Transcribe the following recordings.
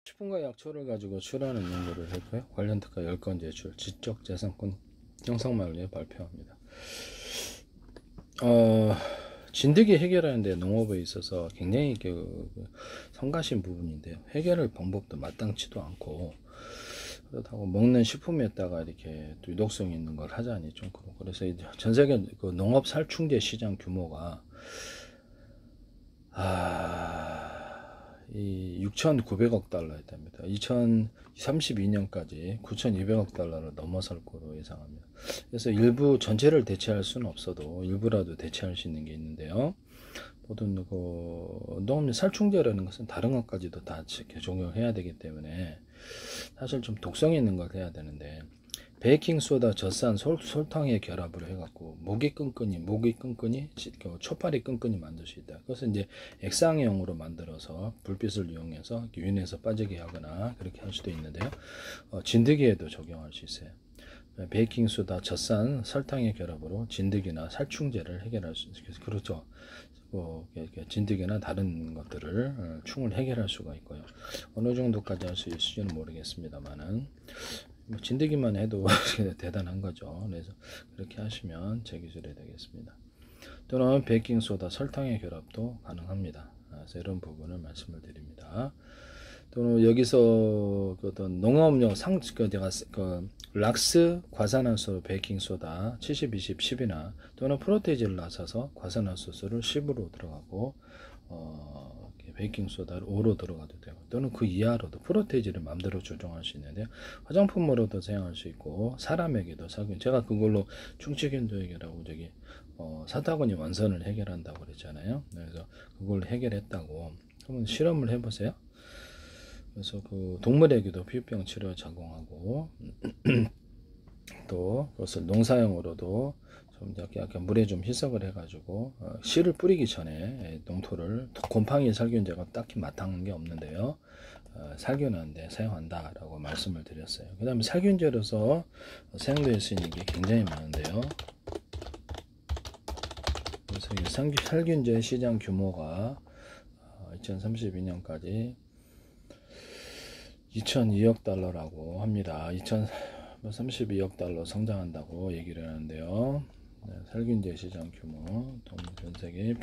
식품과 약초를 가지고 출하는 연구를 했고요. 관련 특허 10건 제출, 지적재산권 형성망을 위해 발표합니다. 진드기 해결하는 데 농업에 있어서 굉장히 성가신 부분인데요. 해결할 방법도 마땅치도 않고, 그렇다고 먹는 식품에다가 이렇게 또 유독성 있는 걸 하자니 좀 그렇고, 그래서 이제 전 세계 그 농업 살충제 시장 규모가 이 6,900억 달러였답니다. 2032년까지 9,200억 달러를 넘어설 거로 예상합니다. 그래서 일부 전체를 대체할 수는 없어도 일부라도 대체할 수 있는 게 있는데요. 모든 농업용 살충제라는 것은 다른 것까지도 다 적용해야 되기 때문에 사실 좀 독성 있는 걸 해야 되는데, 베이킹소다, 젖산, 설탕의 결합을 해갖고 모기 끈끈이, 초파리 끈끈이 만들 수 있다. 그것은 이제 액상형으로 만들어서 불빛을 이용해서 윤에서 빠지게 하거나 그렇게 할 수도 있는데요. 진드기에도 적용할 수 있어요. 베이킹소다, 젖산, 설탕의 결합으로 진드기나 살충제를 해결할 수 있어요. 그렇죠. 진드기나 다른 것들을 충을 해결할 수가 있고요. 어느 정도까지 할 수 있을지는 모르겠습니다만은 진드기만 해도 대단한 거죠. 그래서 그렇게 하시면 제 기술이 되겠습니다. 또는 베이킹소다, 설탕의 결합도 가능합니다. 그래서 이런 부분을 말씀을 드립니다. 또는 여기서 어떤 농업용 락스, 과산화수, 베이킹소다 70, 20, 10이나 또는 프로테이즈를 나서서 과산화수소를 10으로 들어가고 베이킹소다를 5로 들어가도 되고, 또는 그 이하로도 프로테이즈를 마음대로 조정할 수 있는데요. 화장품으로도 사용할 수 있고, 사람에게도 살균. 제가 그걸로 충치균도 해결하고 사타구니 원선을 해결한다고 그랬잖아요. 그래서 그걸 해결했다고 한번 실험을 해보세요. 그래서 그 동물에게도 피부병 치료 작용하고 또 그것을 농사용으로도 좀 약간 물에 좀 희석을 해가지고 씨를 뿌리기 전에 농토를, 곰팡이 살균제가 딱히 마땅한 게 없는데요. 살균하는데 사용한다라고 말씀을 드렸어요. 그 다음에 살균제로서 사용될 수 있는 게 굉장히 많은데요. 그래서 살균제 시장 규모가 2032년까지 2,002억 달러라고 합니다. 2032억 달러 성장한다고 얘기를 하는데요. 살균제 시장 규모, 전 세계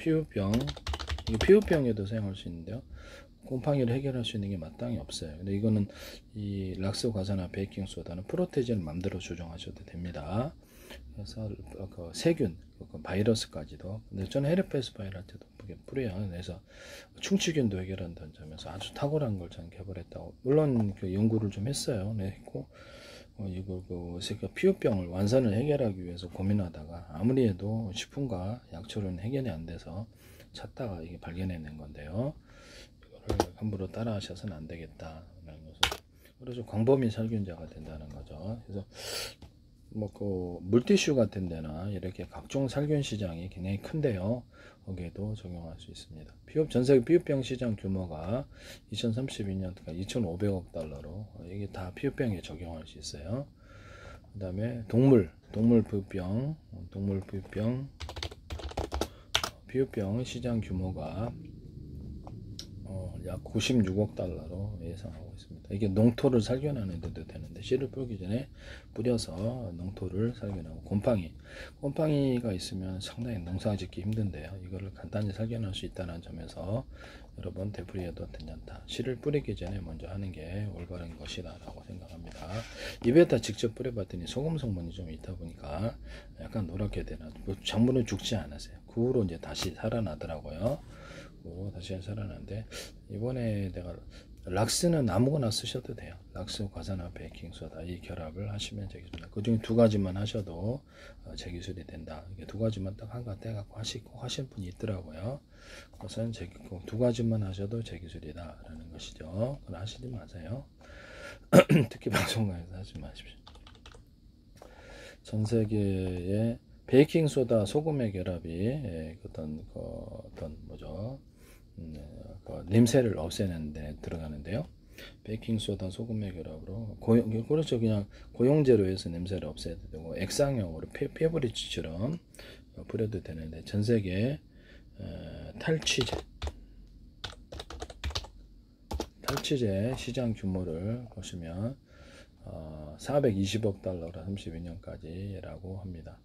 피부병에도 사용할 수 있는데요. 곰팡이를 해결할 수 있는 게 마땅히 없어요. 근데 이거는 이 락스 과산화 베이킹소다는 프로테이즈를 맘대로 조정하셔도 됩니다. 그래서 세균, 바이러스까지도. 근데 저는 헤르페스 바이러스도 뿌려요. 그래서 충치균도 해결한다는 점에서 아주 탁월한 걸 저는 개발했다고. 물론 그 연구를 좀 했어요. 네, 했고 이거 피부병을 완선을 해결하기 위해서 고민하다가 아무리 해도 식품과 약초는 해결이 안 돼서 찾다가 이게 발견해낸 건데요. 이거를 함부로 따라 하셔서는 안 되겠다라는 것을. 그래서 광범위 살균제가 된다는 거죠. 그래서 물티슈 같은 데나 이렇게 각종 살균 시장이 굉장히 큰데요. 거기에도 적용할 수 있습니다. 전세계 피부병 시장 규모가 2032년까지 2,500억 달러로 이게 다 피부병에 적용할 수 있어요. 그 다음에 동물 피부병 시장 규모가 약 96억 달러로 예상하고 있습니다. 이게 농토를 살균하는 데도 되는데, 씨를 뿌리기 전에 뿌려서 농토를 살균하고, 곰팡이가 있으면 상당히 농사 짓기 힘든데요. 이거를 간단히 살균할 수 있다는 점에서 여러분 되풀이해도 괜찮다. 씨를 뿌리기 전에 먼저 하는 게 올바른 것이다 라고 생각합니다. 입에다 직접 뿌려봤더니 소금 성분이 좀 있다 보니까 약간 노랗게 되나, 작물은 죽지 않았어요. 그 후로 이제 다시 살아나더라고요. 다시 살아나는데, 이번에 내가 락스는 아무거나 쓰셔도 돼요. 락스, 과산화, 베이킹소다 이 결합을 하시면 되겠습니다. 그 중에 2가지만 하셔도 제 기술이 된다. 이게 2가지만 딱 한가 떼갖고 하신 분이 있더라고요. 그것은 2가지만 하셔도 제 기술이다 라는 것이죠. 그건 하시지 마세요. 특히 방송국에서 하지 마십시오. 전 세계의 베이킹소다, 소금의 결합이 냄새를 없애는 데 들어가는데요. 베이킹소다, 소금의 결합으로 그렇죠. 그냥 고용제로 해서 냄새를 없애도 되고, 액상형으로 페브리즈처럼 뿌려도 되는데, 탈취제 시장 규모를 보시면 420억 달러라 32년까지라고 합니다.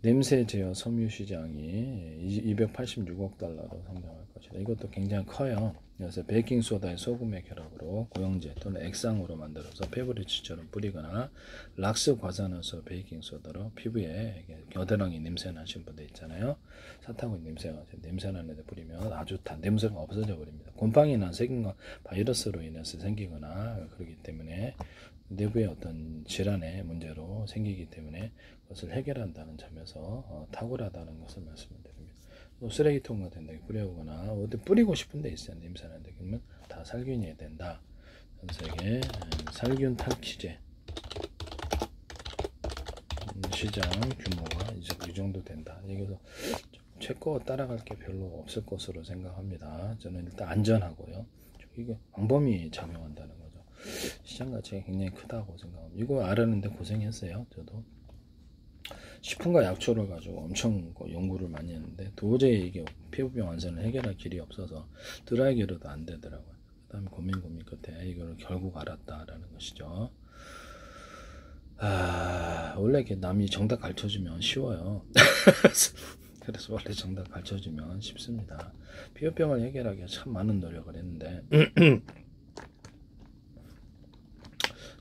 냄새 제어 섬유 시장이 286억 달러로 성장할 것이다. 이것도 굉장히 커요. 그래서 베이킹소다의 소금의 결합으로 고형제 또는 액상으로 만들어서 페브리즈처럼 뿌리거나 락스 과산화수 베이킹소다로 피부에 겨드랑이 냄새 나신 분들 있잖아요. 사타구니 냄새 나는 데 뿌리면 아주 다 냄새가 없어져 버립니다. 곰팡이나 세균과 바이러스로 인해서 생기거나 그렇기 때문에 내부의 어떤 질환의 문제로 생기기 때문에 그것을 해결한다는 점에서 탁월하다는 것을 말씀드립니다. 또 쓰레기통 같은 데 뿌려오거나 어디 뿌리고 싶은 데 있어요. 냄새나는데 그러면 다 살균이 된다. 전 세계 살균 탈취제 시장 규모가 이제 이 정도 된다. 여기서 제 거 따라갈 게 별로 없을 것으로 생각합니다. 저는 일단 안전하고요. 이게 광범위 작용한다는 거죠. 시장 가치가 굉장히 크다고 생각합니다. 이거 알았는데 고생했어요. 저도 식품과 약초를 가지고 엄청 연구를 많이 했는데 도저히 이게 피부병 완전을 해결할 길이 없어서 드라이기로도 안 되더라고요. 그 다음에 고민 끝에 이걸 결국 알았다라는 것이죠. 원래 이렇게 남이 정답 가르쳐주면 쉬워요. 그래서 원래 정답 가르쳐주면 쉽습니다. 피부병을 해결하기 위해 참 많은 노력을 했는데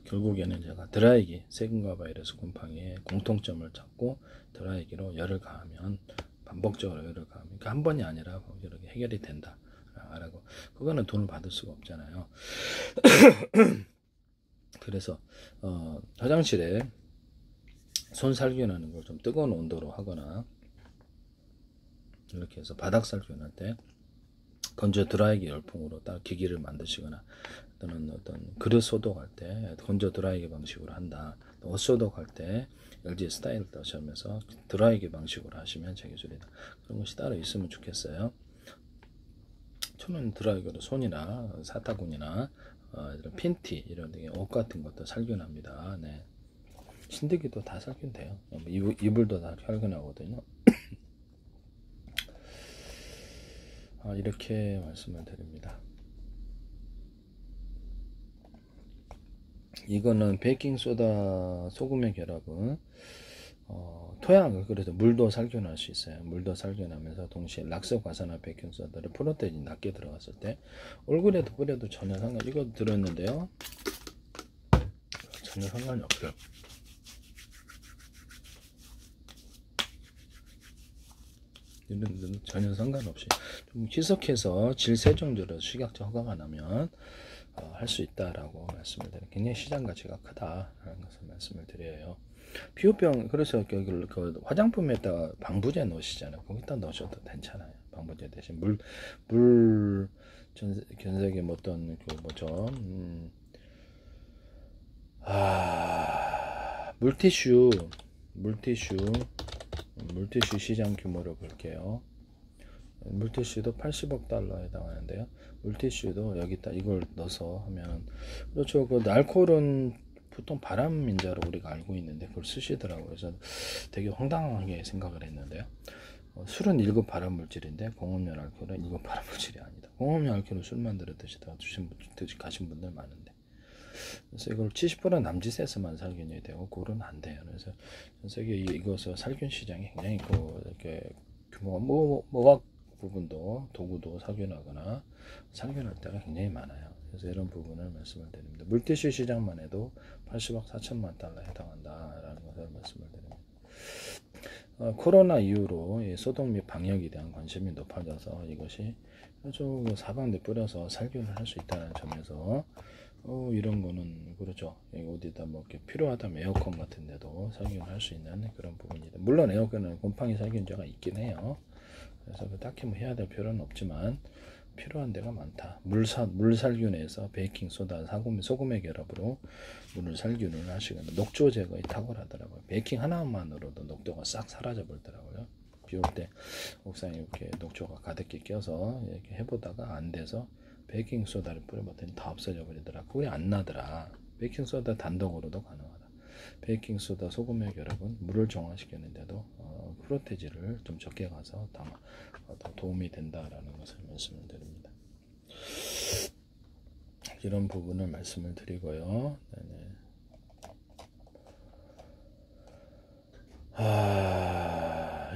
결국에는 제가 드라이기, 세균과 바이러스 곰팡이의 공통점을 찾고 드라이기로 열을 가하면 반복적으로 열을 가하면 그러니까 한 번이 아니라 이렇게 해결이 된다 라고. 그거는 돈을 받을 수가 없잖아요. 그래서 화장실에 손 살균하는 걸 좀 뜨거운 온도로 하거나 이렇게 해서 바닥 살균할 때 건조 드라이기 열풍으로 따로 기기를 만드시거나 또는 어떤 그릇 소독할 때 건조 드라이기 방식으로 한다. 옷 소독할 때 LG 스타일을 하시면서 드라이기 방식으로 하시면 제 기술이다. 그런 것이 따로 있으면 좋겠어요. 저는 드라이기로 손이나 사타구니나 핀티 이런 옷 같은 것도 살균합니다. 네. 신드기도 다 살균돼요. 이불도 다 살균하거든요. 이렇게 말씀을 드립니다. 이거는 베이킹소다 소금의 결합은 토양을 그래서 물도 살균할 수 있어요. 물도 살균하면서 동시에 락스 과산화 베이킹소다를 프로테인이 낮게 들어갔을 때 얼굴에도 뿌려도 전혀 상관. 이거 들었는데요. 전혀 상관이 없어요. 이런 전혀 상관없이 좀 희석해서 질 세정제로 식약처 허가가 나면 할 수 있다라고 말씀을 드려요. 굉장히 시장 가치가 크다라는 것을 말씀을 드려요. 피부병 그래서 그 화장품에다가 방부제 넣으시잖아요. 거기다 넣으셔도 괜찮아요. 방부제 대신 물 전세계 어떤 그 뭐죠? 물티슈 시장 규모를 볼게요. 물티슈도 80억 달러에 해당하는데요. 물티슈도 여기다 이걸 넣어서 하면 그렇죠. 그 알코올은 보통 발암인자로 우리가 알고 있는데 그걸 쓰시더라고요. 그래서 되게 황당하게 생각을 했는데요. 술은 1급 발암물질인데 공업용 알코올은 2급 발암물질이 아니다. 공업용 알코올은 술 만들어 드시다가 가신 분들 많은데 그래서 이걸 70% 남짓에서만 살균이 되고 그거는 안 돼요. 그래서 전 세계 이것을 살균 시장이 굉장히 이렇게 규모가 모각 부분도 도구도 살균하거나 살균할 때가 굉장히 많아요. 그래서 이런 부분을 말씀을 드립니다. 물티슈 시장만 해도 80억 4천만 달러에 해당한다라는 것을 말씀을 드립니다. 코로나 이후로 소독 및 방역에 대한 관심이 높아져서 이것이 아주 사방에 뿌려서 살균을 할 수 있다는 점에서 이런 거는 그렇죠. 어디다 뭐 이렇게 필요하다면 에어컨 같은 데도 살균을 할 수 있는 그런 부분이다. 물론 에어컨은 곰팡이 살균제가 있긴 해요. 그래서 딱히 뭐 해야 될 필요는 없지만 필요한 데가 많다. 물 살균에서 베이킹 소다, 소금의 결합으로 물을 살균을 하시거나 녹조 제거에 탁월하더라고요. 베이킹 하나만으로도 녹조가 싹 사라져 버리더라고요. 비올 때 옥상에 이렇게 녹조가 가득히 껴서 이렇게 해보다가 안 돼서 베이킹 소다를 뿌려봤더니 다 없어져 버리더라. 그게 안 나더라. 베이킹 소다 단독으로도 가능하다. 베이킹 소다, 소금의 결합은 물을 정화시키는데도 프로테지를 좀 적게 가서 더 도움이 된다라는 것을 말씀을 드립니다. 이런 부분을 말씀을 드리고요. 네네.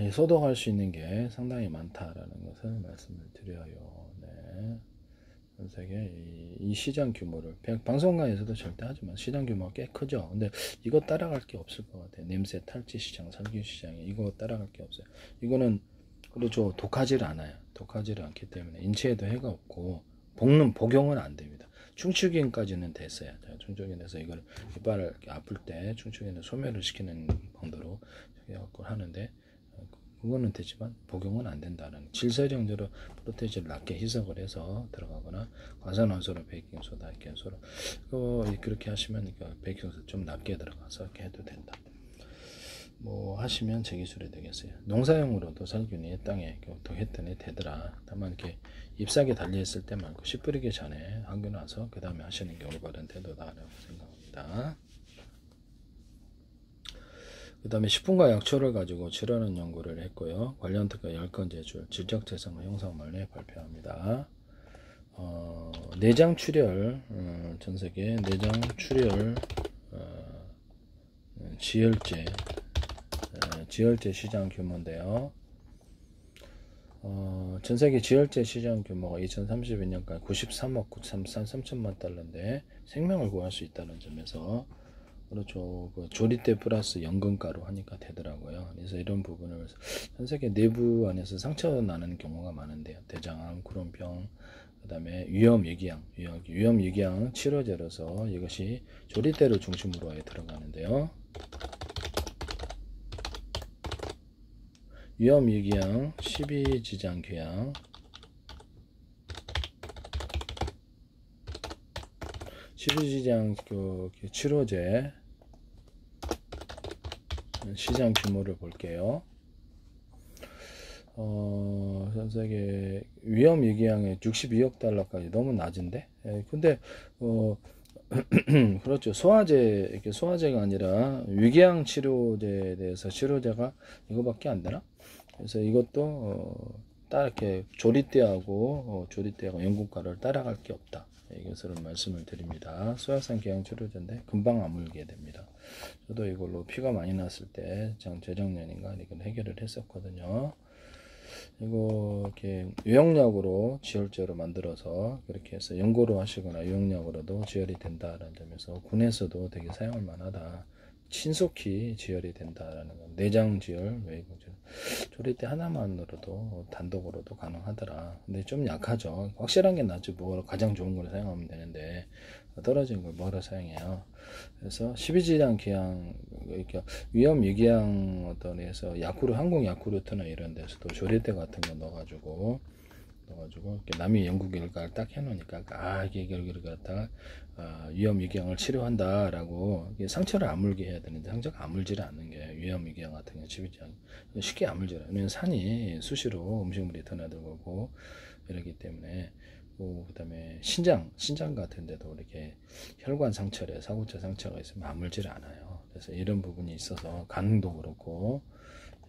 이 소독할 수 있는 게 상당히 많다라는 것을 말씀을 드려요. 네. 전 세계 이 시장 규모를 방송가에서도 절대 하지만 시장 규모가 꽤 크죠. 근데 이거 따라갈 게 없을 것 같아요. 냄새 탈취 시장, 살균 시장에 이거 따라갈 게 없어요. 이거는 그렇죠. 독하지를 않아요. 독하지를 않기 때문에 인체에도 해가 없고 복용은 안 됩니다. 충치균까지는 됐어요. 충치균에서 이걸 이빨을 아플 때 충치균을 소멸을 시키는 정도로 하는데 그거는 되지만 복용은 안 된다는 질소량제로 프로테이즈를 낮게 희석을 해서 들어가거나 과산화수로 베이킹소다 이렇게 소로 그렇게 하시면 베이킹소다 좀 낮게 들어가서 이렇게 해도 된다. 뭐 하시면 제 기술이 되겠어요. 농사용으로도 살균이 땅에 했더니 되더라. 다만 이렇게 잎사귀 달려있을 때 말고 씨 뿌리기 전에 하고 나서 그 다음에 하시는 게 올바른 태도다라고 생각합니다. 그 다음에 식품과 약초를 가지고 치료하는 연구를 했고요. 관련 특허 10건 제출, 질적재산과 형사만에 발표합니다. 내장 출혈, 전 세계 내장 출혈 지혈제 시장 규모인데요. 전 세계 지혈제 시장 규모가 2032년까지 93억 933천만 달러인데 생명을 구할 수 있다는 점에서 그렇죠. 조리대 플러스 연근가로 하니까 되더라고요. 그래서 이런 부분을 전 세계 내부 안에서 상처 나는 경우가 많은데요. 대장암, 크론병, 그 다음에 위염유기양 치료제로서 이것이 조리대를 중심으로 들어가는데요. 위염유기양, 12지장궤양, 12지장 치료제 시장 규모를 볼게요. 전 세계 위험위기양의 62억 달러까지 너무 낮은데. 근데 그렇죠. 소화제가 아니라 위궤양 치료제에 대해서 치료제가 이거밖에 안 되나? 그래서 이것도 이렇게 조리대하고 연구가를 따라갈 게 없다. 이것을 말씀을 드립니다. 소화성 궤양 치료제인데 금방 아물게 됩니다. 저도 이걸로 피가 많이 났을 때 재작년인가 이걸 해결을 했었거든요. 이거 이렇게 유용약으로 지혈제로 만들어서 그렇게 해서 연고로 하시거나 유용약으로도 지혈이 된다라는 점에서 군에서도 되게 사용할 만하다. 신속히 지혈이 된다라는 건 내장 지혈, 외부 지혈. 조리대 하나만으로도 단독으로도 가능하더라. 근데 좀 약하죠. 확실한 게 낫지. 뭐 가장 좋은 걸 사용하면 되는데 떨어진 걸 뭐로 사용해요. 그래서 12지장 궤양 이렇게 위험 유기양 어떤 해서 야쿠르 한국 야쿠르트나 이런 데서도 조리대 같은 거 넣어가지고 이렇게 남이 연구 결과를 딱 해놓으니까 이게 결과를 갖다가 위험 유기양을 치료한다라고 상처를 아물게 해야 되는데 상처가 아물지를 않는 게 위험 유기양 같은 경우 12지장 쉽게 아물지를 않아요. 산이 수시로 음식물이 드나들고 이러기 때문에 그 다음에 신장 같은 데도 이렇게 혈관 상처에 사고체 상처가 있으면 아물지를 않아요. 그래서 이런 부분이 있어서 간도 그렇고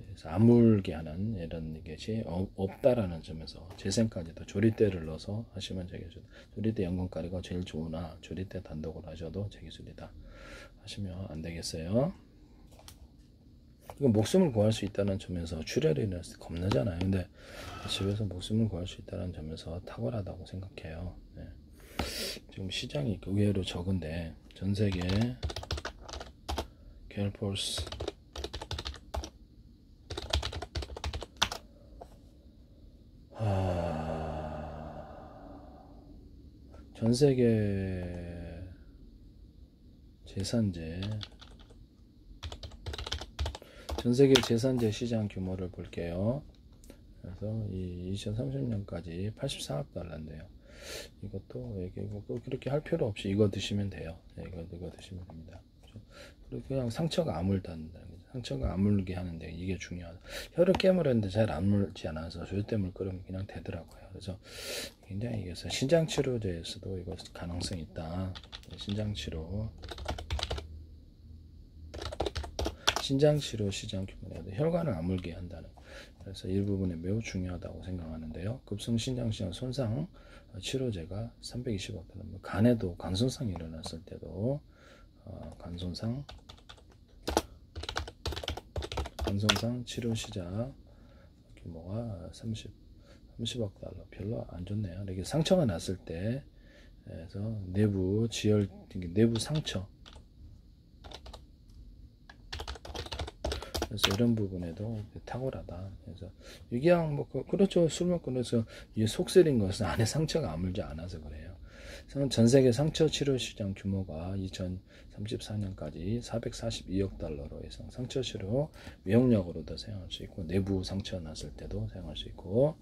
그래서 아물게 하는 이런 것이 없다라는 점에서 재생까지도 조리대를 넣어서 하시면 되겠죠. 조리대 연근가리가 제일 좋으나 조리대 단독으로 하셔도 제 기술이다 하시면 안 되겠어요. 이건 목숨을 구할 수 있다는 점에서 출혈이 일어났을 때 겁나잖아요. 근데 집에서 목숨을 구할 수 있다는 점에서 탁월하다고 생각해요. 네. 지금 시장이 의외로 적은데 전 세계 갤폴스 전 세계 제산제 시장 규모를 볼게요. 그래서 이 2030년까지 84억 달러인데요. 이것도 그렇게 할 필요 없이 이거 드시면 돼요. 이거 드시면 됩니다. 그냥 상처가 아물다는 상처가 아물게 하는데 이게 중요하다. 혀를 깨물었는데 잘 아물지 않아서 조리대물 끓으면 그냥 되더라고요. 그래서 굉장히 이게 신장 치료제에서도 이거 가능성이 있다. 신장 치료 신장치료 시장 규모에도 혈관을 아물게 한다는, 그래서 일부분에 매우 중요하다고 생각하는데요. 급성 신장시장 손상 치료제가 320억 달러. 간에도 간손상이 일어났을 때도 간손상 치료 시작 규모가 30억 달러. 별로 안 좋네요. 이렇게 상처가 났을 때, 그래서 내부 지혈, 내부 상처, 그래서 이런 부분에도 탁월하다. 그래서 유기양 뭐 그렇죠. 술 먹고 그래서 이 속쓰린 것은 안에 상처가 아물지 않아서 그래요. 전 세계 상처 치료 시장 규모가 2034년까지 442억 달러로 해서 상처 치료 미용약으로도 사용할 수 있고, 내부 상처 났을 때도 사용할 수 있고,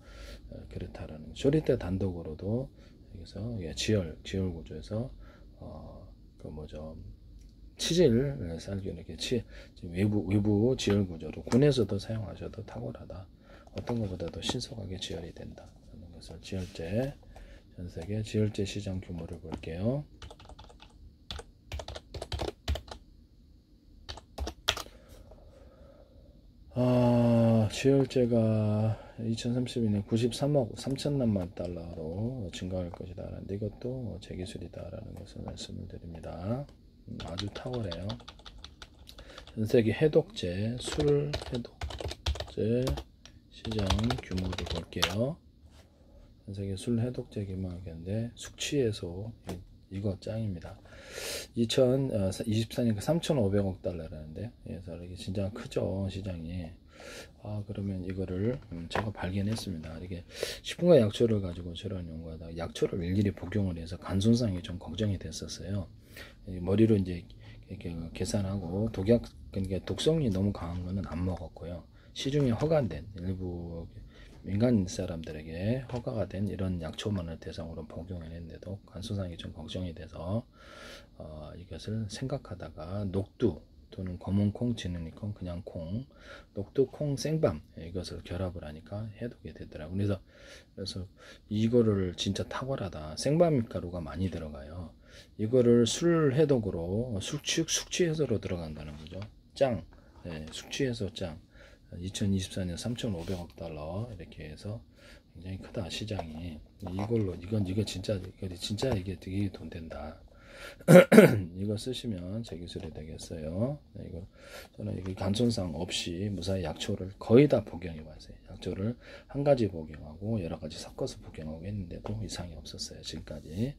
그렇다라는 조리대 단독으로도 여기서 지혈 구조에서 그 뭐죠, 치질 살균 이렇게 외부 지혈 구조로 군에서도 사용하셔도 탁월하다. 어떤 것보다도 신속하게 지혈이 된다. 하는 것을 지혈제, 전 세계 지혈제 시장 규모를 볼게요. 지혈제가 2032년 93억 3천만 달러로 증가할 것이다. 라는데 이것도 제 기술이다라는 것을 말씀을 드립니다. 아주 탁월해요. 전세계 해독제, 술 해독제 시장 규모를 볼게요. 전세계 술 해독제 규모하겠는데, 숙취해소 이거 짱입니다. 2024년 3,500억 달러라는데, 그래서 이게 진짜 크죠, 시장이. 그러면 이거를 제가 발견했습니다. 이게 식품과 약초를 가지고 저런 연구하다가 약초를 일일이 복용을 해서 간 손상이 좀 걱정이 됐었어요. 머리로 이제 이렇게 계산하고, 그러니까 독성이 너무 강한 거는 안 먹었고요. 시중에 허가된 일부 민간 사람들에게 허가가 된 이런 약초만을 대상으로 복용을 했는데도 간 손상이 좀 걱정이 돼서 이것을 생각하다가 녹두 또는 검은콩, 진은이콩, 그냥 콩, 녹두, 콩, 생밤 이것을 결합을 하니까 해독이 되더라고요. 그래서 이거를 진짜 탁월하다. 생밤 가루가 많이 들어가요. 이거를 술 해독으로 숙취 해소로 들어간다는 거죠. 짱. 숙취 해소 짱. 2024년 3,500억 달러 이렇게 해서 굉장히 크다, 시장이. 이거 진짜 이게 되게 돈 된다. 이거 쓰시면 제 기술이 되겠어요. 저는 이게 간손상 없이 무사히 약초를 거의 다 복용해 봤어요. 약초를 한 가지 복용하고 여러 가지 섞어서 복용하고 했는데도 이상이 없었어요, 지금까지.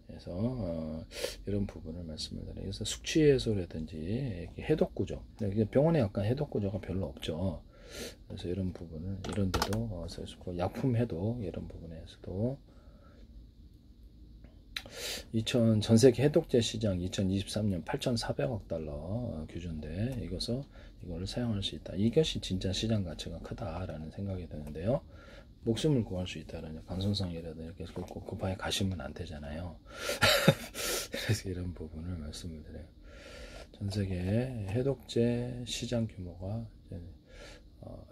그래서 이런 부분을 말씀을 드려요. 그래서 숙취 해소라든지 해독 구조, 병원에 약간 해독 구조가 별로 없죠. 그래서 이런 부분을 이런 데도 쓸 수 있고, 약품 해독 이런 부분에서도 전 세계 해독제 시장 2023년 8,400억 달러 규준데, 이거를 사용할 수 있다. 이것이 진짜 시장 가치가 크다라는 생각이 드는데요. 목숨을 구할 수 있다는, 간손상이라도 이렇게 급하게 가시면 안 되잖아요. 그래서 이런 부분을 말씀을 드려요. 전 세계 해독제 시장 규모가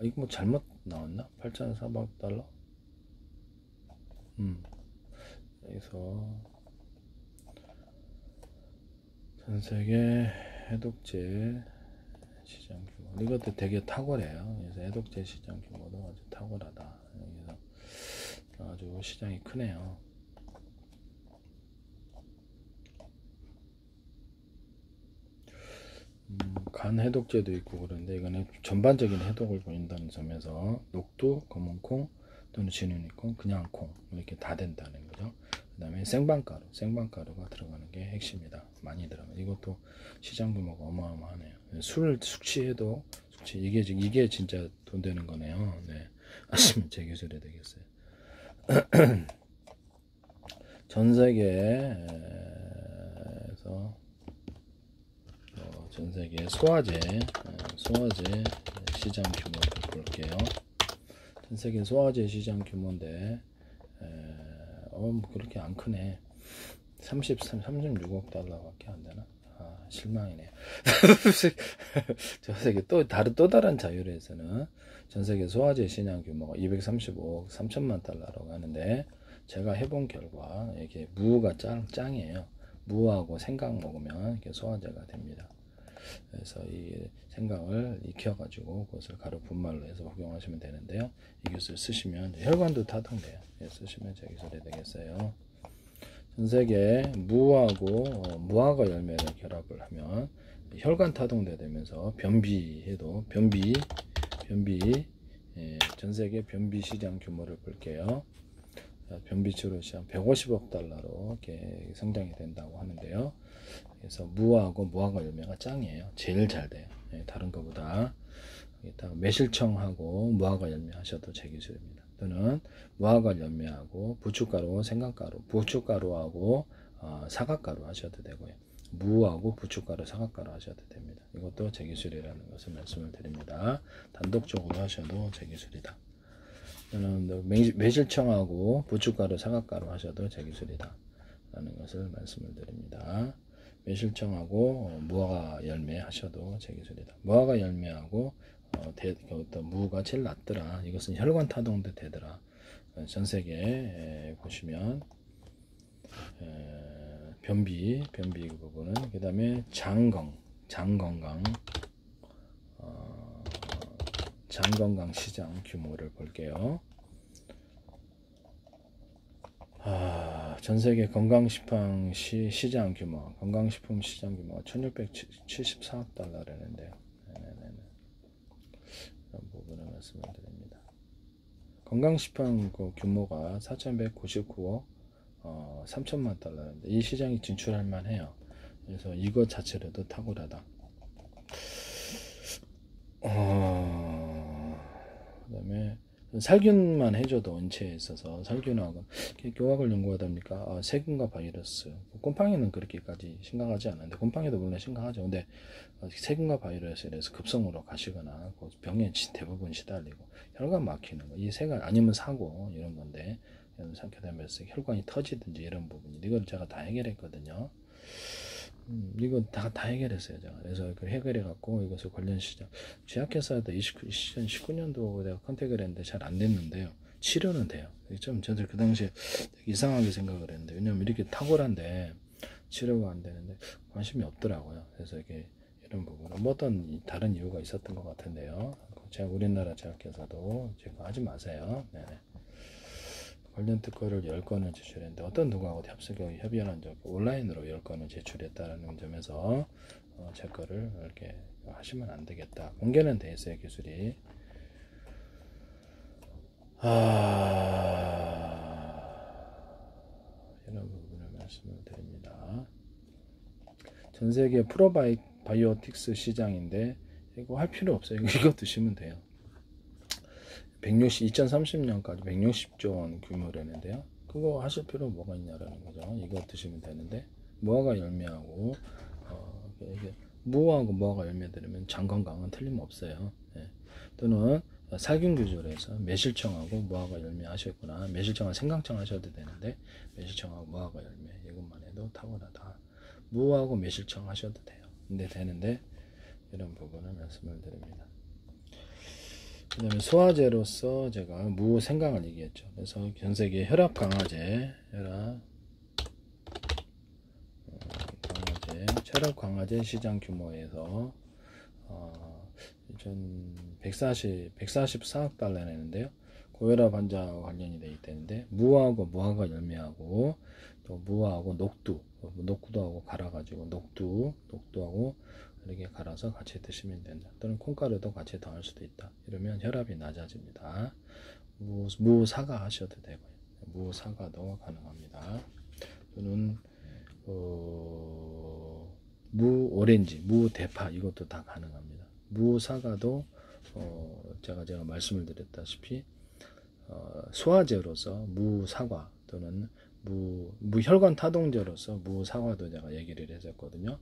이거 뭐 잘못 나왔나? 8,400억 달러? 여기서 전 세계 해독제 시장 규모, 이것도 되게 탁월해요. 그래서 해독제 시장 규모도 아주 탁월하다. 그래서 아주 시장이 크네요. 간 해독제도 있고 그런데, 이거는 전반적인 해독을 보인다는 점에서 녹두, 검은콩 또는 진은이콩, 그냥 콩 이렇게 다 된다는 거죠. 그 다음에 생방가루가 들어가는 게 핵심이다. 많이 들어가요. 이것도 시장 규모가 어마어마하네요. 숙취해도 이게 진짜 돈 되는 거네요. 네, 아시면 제 기술이 되겠어요. 전 세계 소화제 시장 규모를 볼게요. 전 세계 소화제 시장 규모인데, 뭐 그렇게 안 크네. 36억 달러밖에 안 되나? 실망이네. 전 세계 또 다른 자율에서는 전 세계 소화제 시장 규모가 235억 3천만 달러라고 하는데, 제가 해본 결과 이게 무가 짱이에요. 무하고 생강 먹으면 이렇게 소화제가 됩니다. 그래서 이 생강을 익혀가지고 그것을 가루 분말로 해서 복용하시면 되는데요. 이 기술 쓰시면 혈관도 타동돼요. 예, 쓰시면 제 기술이 되겠어요. 전세계 무하고 무화과 열매를 결합을 하면 혈관 타동돼 되면서 변비해도 변비 예, 전세계 변비 시장 규모를 볼게요. 변비 치료 시장 150억 달러로 이렇게 성장이 된다고 하는데요. 그래서 무하고 무화과 열매가 짱이에요. 제일 잘 돼요. 예, 다른 것보다. 여기다가 매실청하고 무화과 열매 하셔도 제 기술입니다. 또는 무화과 열매하고 부추가루, 생강가루, 부추가루하고 사과가루 하셔도 되고요. 무하고 부추가루, 사과가루 하셔도 됩니다. 이것도 제 기술이라는 것을 말씀을 드립니다. 단독적으로 하셔도 제 기술이다. 또는 매실청하고 부추가루, 사과가루 하셔도 제 기술이다. 라는 것을 말씀을 드립니다. 매실청하고 무화과 열매 하셔도 제 기술이다. 무화과 열매하고 무가 제일 낫더라. 이것은 혈관 타동도 되더라. 전 세계에 보시면 변비 그 부분은 그 다음에 장 건강 시장 규모를 볼게요. 전 세계 건강식품 시장 규모, 건강식품 시장 규모가 1674억 달러라는데요. 이런 부분을 말씀을 드립니다. 건강식품 그 규모가 4199억 3천만 달러인데 이 시장이 진출할 만해요. 그래서 이것 자체로도 탁월하다. 그 다음에 살균만 해줘도 원체에 있어서 살균하고 교학을 연구하다 보니까 세균과 바이러스, 곰팡이는 그렇게까지 심각하지 않은데 곰팡이도 물론 심각하죠. 근데 세균과 바이러스에 대해서 급성으로 가시거나 병에 대부분 시달리고 혈관 막히는 거, 이 세가 아니면 사고 이런 건데 상쾌되면서 혈관이 터지든지 이런 부분이 이걸 제가 다 해결했거든요. 이거 다 해결했어요, 제가. 그래서 그 해결해 갖고 이것을 관련 시장 제약회사에다 2019년도 내가 컨택을 했는데 잘 안 됐는데요. 치료는 돼요. 좀 저들 그 당시에 이상하게 생각을 했는데 왜냐면 이렇게 탁월한데 치료가 안 되는데 관심이 없더라고요. 그래서 이게 이런 부분은 뭐 어떤 다른 이유가 있었던 것 같은데요. 제가 우리나라 제약회사도 제가 하지 마세요. 네네. 관련 특허를 10건을 제출했는데 어떤 누구하고 협의한 적 온라인으로 10건을 제출했다는 점에서 제 거를 이렇게 하시면 안 되겠다. 공개는 돼 있어요, 기술이. 이런 부분을 말씀을 드립니다. 전 세계 프로바이오틱스 시장인데 이거 할 필요 없어요. 이거 드시면 돼요. 2030년까지 160조 원 규모라는데요. 그거 하실 필요 뭐가 있냐라는 거죠. 이거 드시면 되는데 무화과 열매하고 무하고 무화과 열매 들으면 장 건강은 틀림없어요. 예. 또는 살균 구조에서 매실청하고 무화과 열매 하셨구나. 매실청하고 생강청 하셔도 되는데 매실청하고 무화과 열매 이것만 해도 탁월하다. 무하고 매실청 하셔도 돼요. 근데 되는데 이런 부분을 말씀을 드립니다. 그 다음에 소화제로서 제가 무생강을 얘기했죠. 그래서 전 세계 혈압 강화제, 혈압 강화제 시장 규모에서 144억 달러 내는데요. 고혈압 환자와 관련이 되어 있다는데 무하고 무화과 열매하고 또 무하고 녹두하고 갈아가지고 녹두하고 이렇게 갈아서 같이 드시면 된다. 또는 콩가루도 같이 더할 수도 있다. 이러면 혈압이 낮아집니다. 무사과 하셔도 되고요. 무사과도 가능합니다. 또는 무오렌지, 무대파 이것도 다 가능합니다. 무사과도 제가 말씀을 드렸다시피 소화제로서 무사과 또는 무혈관 타동제로서 무사과도 제가 얘기를 했었거든요.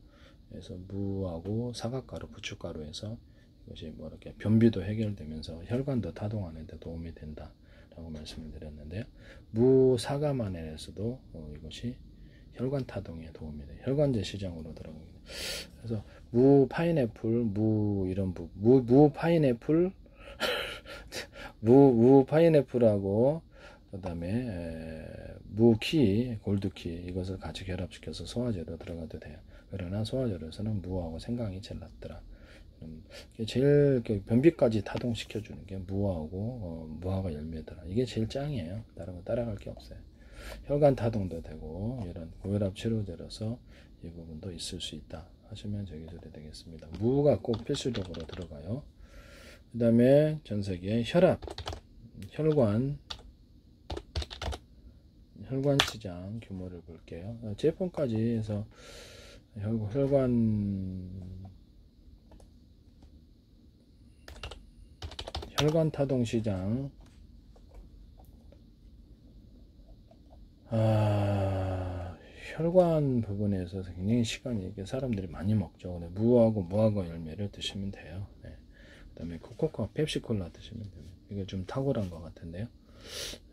그래서 무하고 사과가루, 부추가루에서 이것이 뭐 이렇게 변비도 해결되면서 혈관도 타동하는 데 도움이 된다라고 말씀을 드렸는데요. 무사과만에서도 이것이 혈관 타동에 도움이 돼요. 혈관제 시장으로 들어갑니다. 그래서 무 파인애플, 무 파인애플하고 그 다음에 무키, 골드키 이것을 같이 결합시켜서 소화제로 들어가도 돼요. 그러나 소화제로서는 무하고 생강이 제일 낫더라. 제일 변비까지 타동시켜주는 게 무하고 무화과 열매더라. 이게 제일 짱이에요. 다른 거 따라갈 게 없어요. 혈관 타동도 되고 이런 고혈압 치료제로서 이 부분도 있을 수 있다 하시면 저기저기 되겠습니다. 무가 꼭 필수적으로 들어가요. 그 다음에 전세계 혈압, 혈관 시장 규모를 볼게요. 제품까지 해서 혈관 타동 시장 혈관 부분에 있어서 굉장히 시간이 이게 사람들이 많이 먹죠. 무하고 무화과 열매를 드시면 돼요. 네. 그 다음에 코코카, 펩시콜라 드시면 됩니다. 이게 좀 탁월한 것 같은데요.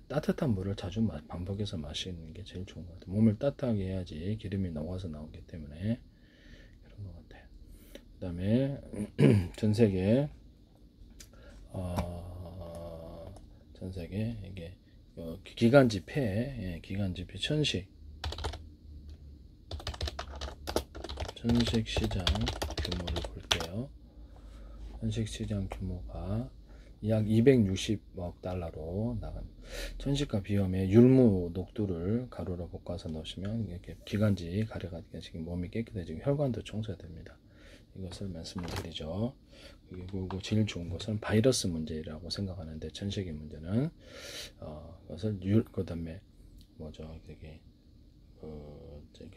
따뜻한 물을 자주 반복해서 마시는 게 제일 좋은 것 같아요. 몸을 따뜻하게 해야지 기름이 녹아서 나오기 때문에 그런 것 같아요. 그 다음에 전세계 이게 기관지 폐, 기관지 폐 천식 시장 규모를 볼게요. 천식 시장 규모가 약 260억 달러로 나간 천식과 비염에 율무 녹두를 가루로 볶아서 넣으시면 이렇게 기관지 가려가지고 지금 몸이 깨끗해지고 혈관도 청소됩니다. 이것을 말씀을 드리죠. 그리고 제일 좋은 것은 바이러스 문제라고 생각하는데 천식의 문제는 그것을 그 다음에 뭐죠 되게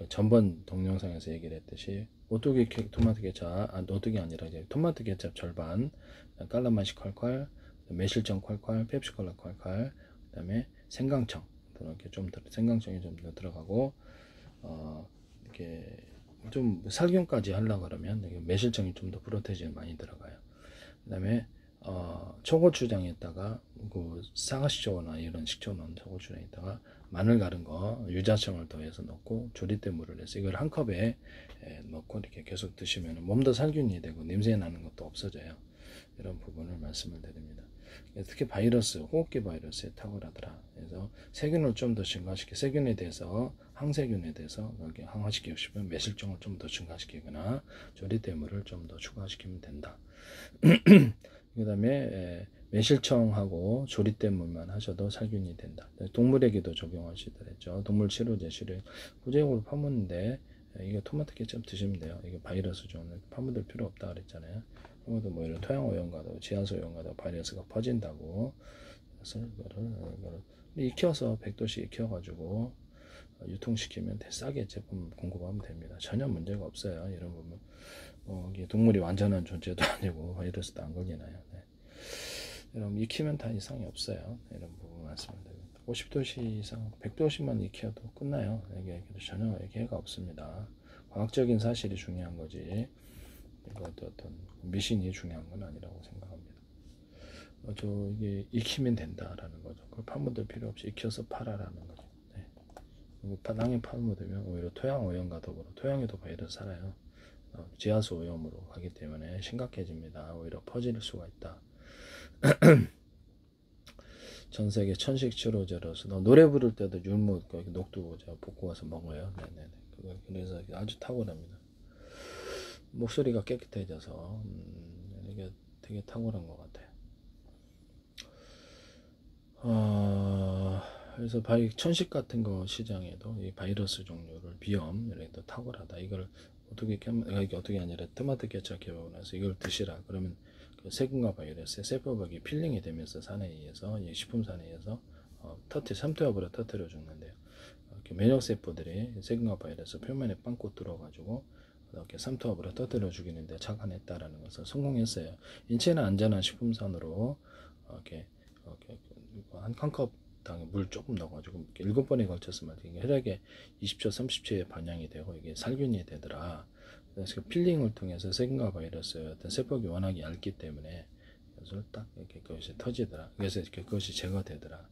전번 동영상에서 얘기를 했듯이 오뚜기 토마토 케찹, 오뚜기 아니라 이제 토마토 케찹 절반, 깔라맛이 콸콸, 매실청 콸콸, 펩시콜라 콸콸, 그 다음에 생강청 이렇게 생강청이 좀 더 들어가고 이렇게 좀 살균까지 하려고 그러면 매실청이 좀 더 프로테이진 많이 들어가요. 그 다음에 초고추장에다가 그 사과식초나 이런 식초 넣은 초고추장에다가 마늘 가른 거 유자청을 더해서 넣고 조리대 물을 내서 이걸 한 컵에 넣고 이렇게 계속 드시면 몸도 살균이 되고 냄새 나는 것도 없어져요. 이런 부분을 말씀을 드립니다. 특히 바이러스, 호흡기 바이러스에 탁월하더라. 그래서 세균을 좀 더 증가시켜 세균에 대해서 항세균에 대해서 이렇게 항화시키고 싶으면 매실청을 좀 더 증가시키거나 조리대 물을 좀 더 추가시키면 된다. 그 다음에 매실청하고 조리된 물만 하셔도 살균이 된다. 동물에게도 적용하시더랬죠. 동물 치료제 구제용으로 파묻는데 이게 토마토 케첩 드시면 돼요. 이게 바이러스 종은 파묻을 필요 없다 그랬잖아요. 아무도 뭐 이런 토양 오염과도 지하수 오염과도 바이러스가 퍼진다고. 그래서 이거를 익혀서 100도씨 익혀가지고 유통시키면 싸게 제품 공급하면 됩니다. 전혀 문제가 없어요. 이런 부분. 이게 동물이 완전한 존재도 아니고 바이러스도 안 걸리나요? 네. 여러분 익히면 다 이상이 없어요. 이런 부분 말씀을 드립니다. 50도씨 이상, 100도씨만 익혀도 끝나요. 이게 전혀 해가 없습니다. 과학적인 사실이 중요한 거지. 이것도 어떤 미신이 중요한 건 아니라고 생각합니다. 이게 익히면 된다라는 거죠. 그걸 파묻을 필요 없이 익혀서 팔아라는 거죠. 네. 땅에 파묻으면 오히려 토양 오염과 더불어 토양에도 바이러스 살아요. 지하수 오염으로 가기 때문에 심각해집니다. 오히려 퍼질 수가 있다. 전세계 천식 치료제로서 노래 부를 때도 율무 녹두 볶고 와서 먹어요. 네네네. 그래서 아주 탁월합니다. 목소리가 깨끗해져서 이게 되게 탁월한 것 같아요. 그래서 천식 같은 거 시장에도 이 바이러스 종류를 비염 이렇게 탁월하다. 이걸 어떻게 아니라 토마토 케첩 개발해서 이걸 드시라. 그러면 그 세균과 바이러스의 세포벽이 필링이 되면서 산해에서 식품산해에서 삼투압으로 터뜨려 죽는데요. 면역 세포들이 세균과 바이러스 표면에 빵꾸 뚫어가지고 이렇게 삼투압으로 터뜨려 죽이는데 착안했다라는 것을 성공했어요. 인체는 안전한 식품산으로 이렇게 한 컵 당에 물 조금 넣어가지고 7번에 걸쳐서 말이야. 혈액에 20초, 30초에 반영이 되고 이게 살균이 되더라. 그래서 필링을 통해서 세균과 바이러스의 어떤 세포가 워낙 얇기 때문에 그것을 딱 이렇게 그것이 터지더라. 그래서 이렇게 그것이 제거되더라.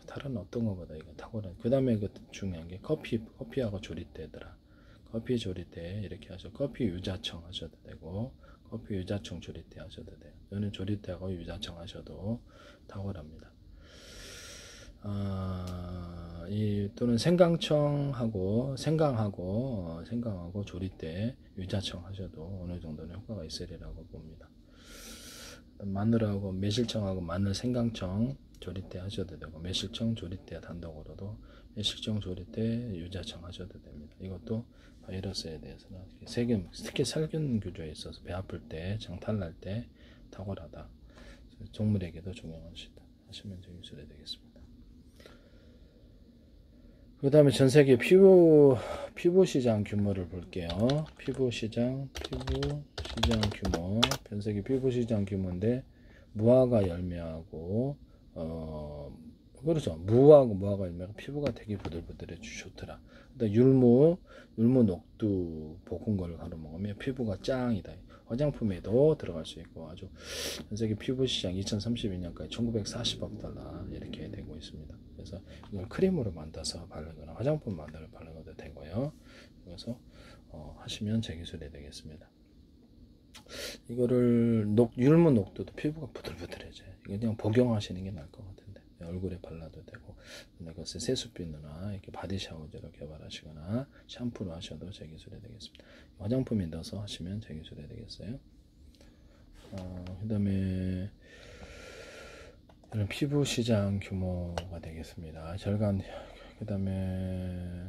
다른 어떤 것보다 이거 탁월한. 그 다음에 중요한 게 커피하고 조리대더라. 커피 조리대 이렇게 하셔. 커피 유자청 하셔도 되고 커피 유자청 조리대 하셔도 돼요. 저는 조리대하고 유자청 하셔도 탁월합니다. 또는 생강청하고 생강하고 조리대 유자청 하셔도 어느 정도는 효과가 있으리라고 봅니다. 마늘하고 매실청하고 마늘 생강청 조리대 하셔도 되고, 매실청 조리대 단독으로도 매실청 조리대 유자청 하셔도 됩니다. 이것도 바이러스에 대해서는 세균, 특히 살균 구조에 있어서 배 아플 때, 장탈 날 때 탁월하다. 동물에게도 적용할 수 있다 하시면 기술이 되겠습니다. 그 다음에 전세계 피부 시장 규모를 볼게요. 피부 시장 규모, 전세계 피부 시장 규모인데, 무화과 열매하고 그렇죠. 무화과 열매가 피부가 되게 부들부들해 좋더라. 율무 녹두 볶은 걸 가루 먹으면 피부가 짱이다. 화장품에도 들어갈 수 있고, 아주 전세계 피부 시장 2032년까지 1940억 달러 이렇게 되고 있습니다. 그래서 이걸 크림으로 만들어서 바르거나 화장품 만들어 바르셔도 되고요. 그래서 하시면 제 기술이 되겠습니다. 이거를 율무 녹두도 피부가 부들부들해져요. 이거 그냥 복용하시는 게 나을 것 같은데, 얼굴에 발라도 되고, 그것을 세수비누나 이렇게 바디 샤워제로 개발하시거나 샴푸로 하셔도 제 기술이 되겠습니다. 화장품에 넣어서 하시면 제 기술이 되겠어요. 그 다음에 이런 피부 시장 규모가 되겠습니다. 그 다음에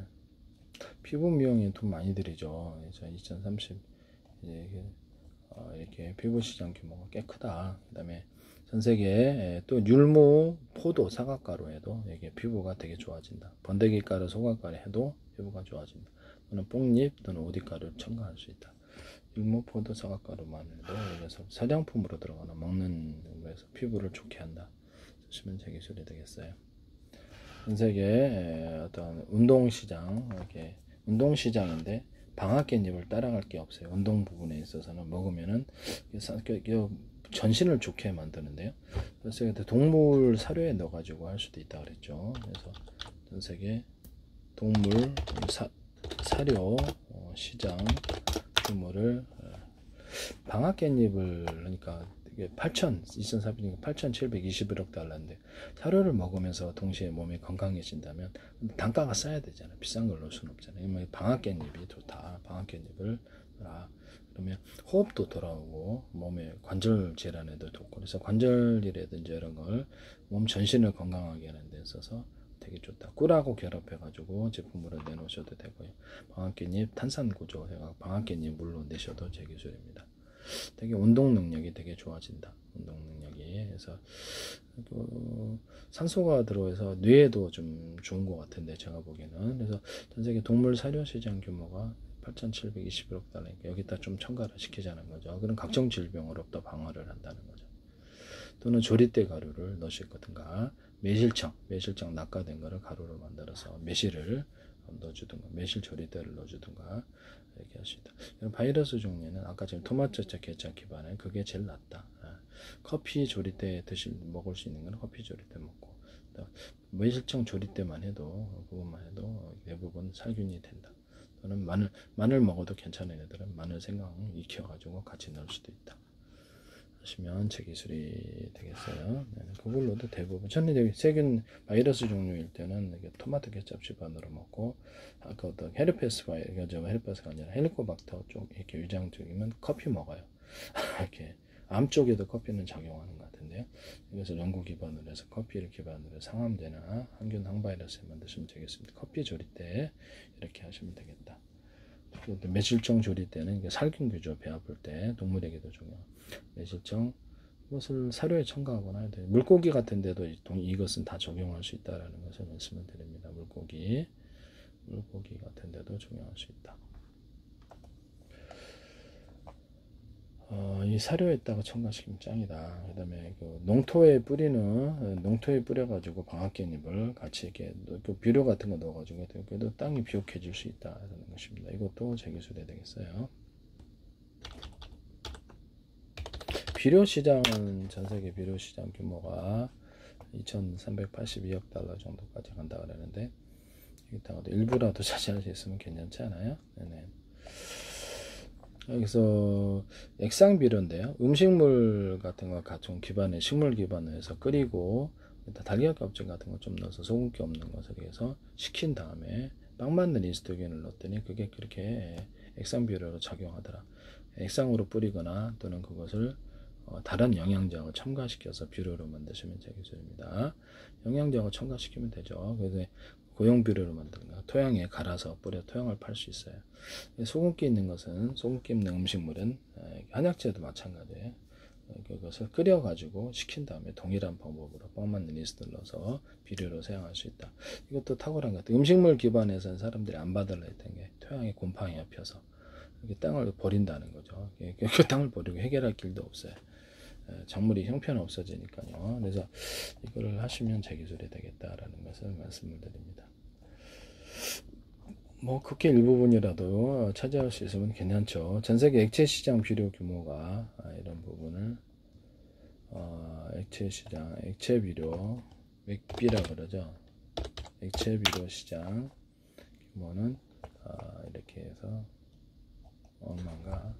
피부 미용에 돈 많이 들이죠. 2030 이렇게 피부 시장 규모가 꽤 크다. 그 다음에 전 세계에 또 율무, 포도, 사과가루 해도 이게 피부가 되게 좋아진다. 번데기 가루, 소각가루 해도 피부가 좋아진다. 또는 뽕잎 또는 오디가루를 첨가할 수 있다. 율무, 포도, 사과가루만 해도 그래서 사장품으로 들어가나 먹는 거에서 피부를 좋게 한다. 쓰시면 제 기술이 되겠어요. 전 세계 어떤 운동시장, 이렇게 운동시장인데 방앗깻잎을 따라갈 게 없어요. 운동 부분에 있어서는 먹으면은 전신을 좋게 만드는데요. 그래서 동물 사료에 넣어가지고 할 수도 있다 그랬죠. 그래서 전 세계 동물 사료 시장 규모를 방앗깻잎을 그러니까 이게 8,721억 달러인데 사료를 먹으면서 동시에 몸이 건강해진다면 단가가 싸야 되잖아요. 비싼 걸 넣을 수는 없잖아요. 방앗깻잎이 좋다. 방앗깻잎을 그러면 호흡도 돌아오고 몸의 관절 질환에도 좋고, 그래서 관절이라든지 이런 걸 몸 전신을 건강하게 하는 데 있어서 되게 좋다. 꿀하고 결합해 가지고 제품으로 내놓으셔도 되고요. 방앗깻잎 탄산 구조 해가 방앗깻잎 물로 내셔도 제 기술입니다. 되게 운동 능력이 되게 좋아진다. 운동 능력이. 그래서 산소가 들어와서 뇌에도 좀 좋은 것 같은데 제가 보기에는. 그래서 전 세계 동물 사료 시장 규모가 8,721억 달러니까 여기다 좀 첨가를 시키자는 거죠. 그럼 각종 질병으로부터 방어를 한다는 거죠. 또는 조리대 가루를 넣으실 거든가, 매실청 낙과된 거를 가루로 만들어서 매실을 넣어주든가, 매실 조리대를 넣어주든가 이렇게 할 수 있다. 바이러스 종류는 아까 지금 토마토 케찹 기반에 그게 제일 낫다. 커피 조리대 먹을 수 있는 건 커피 조리대 먹고, 매실청 조리대만 해도 그것만 해도 대부분 살균이 된다. 또는 마늘 먹어도 괜찮은 애들은 마늘 생강 익혀가지고 같이 넣을 수도 있다. 하시면 제 기술이 되겠어요. 네, 그걸로도 대부분 저는 세균 바이러스 종류일 때는 토마토 케찹 기반으로 먹고, 아까 어떤 헤르페스 헤르페스가 아니라 헬리코박터 쪽 이렇게 위장 쪽이면 커피 먹어요. 이렇게 암 쪽에도 커피는 작용하는 것 같은데요. 그래서 연구 기반으로 해서 커피를 기반으로 상암제나 항균 항바이러스에 만드시면 되겠습니다. 커피 조리 때 이렇게 하시면 되겠다. 매실청 조리 때는 살균 구조 배 아플 때 동물에게도 중요해요. 매실청 이것을 사료에 첨가하거나 해야 돼요. 물고기 같은 데도 이것은 다 적용할 수 있다라는 것을 말씀을 드립니다. 물고기 같은 데도 적용할 수 있다. 이 사료에다가 첨가시키면 짱이다. 그 다음에 농토에 뿌려가지고 방앗깻잎을 같이 이렇게 비료 같은 거 넣어가지고 그래도 땅이 비옥해질 수 있다라는 것입니다. 이것도 제 기술이 되겠어요. 비료 시장은 전 세계 비료 시장 규모가 2,382억 달러 정도까지 간다 그러는데, 여기다가도 일부라도 차지할 수 있으면 괜찮지 않아요? 네네. 여기서 액상 비료인데요. 음식물 같은 거 각종 기반의 식물 기반으로 해서 끓이고 일단 달걀 껍질 같은 거 좀 넣어서 소금기 없는 것을 해서 식힌 다음에 빵 만든 이스트겐을 넣었더니 그게 그렇게 액상 비료로 작용하더라. 액상으로 뿌리거나 또는 그것을 다른 영양제하고 첨가시켜서 비료로 만드시면 제 기술입니다. 영양제하고 첨가시키면 되죠. 그래서 고용 비료로 만든가 토양에 갈아서 뿌려 토양을 팔 수 있어요. 소금기 있는 것은 소금기 있는 음식물은 한약재도 마찬가지예요. 그것을 끓여 가지고 식힌 다음에 동일한 방법으로 빵 만든 이스트를 넣어서 비료로 사용할 수 있다. 이것도 탁월한 것 같아요. 음식물 기반에서는 사람들이 안 받으려 했던 게 토양에 곰팡이 펴서 이렇게 땅을 버린다는 거죠. 그 땅을 버리고 해결할 길도 없어요. 작물이 형편이 없어지니까요. 그래서 이거를 하시면 제 기술이 되겠다라는 것을 말씀을 드립니다. 뭐 그렇게 일부분이라도 차지할 수 있으면 괜찮죠. 전세계 액체 시장 비료 규모가 이런 부분을 액체 시장, 액체 비료, 액비라 그러죠. 액체 비료 시장 규모는 이렇게 해서 얼마인가?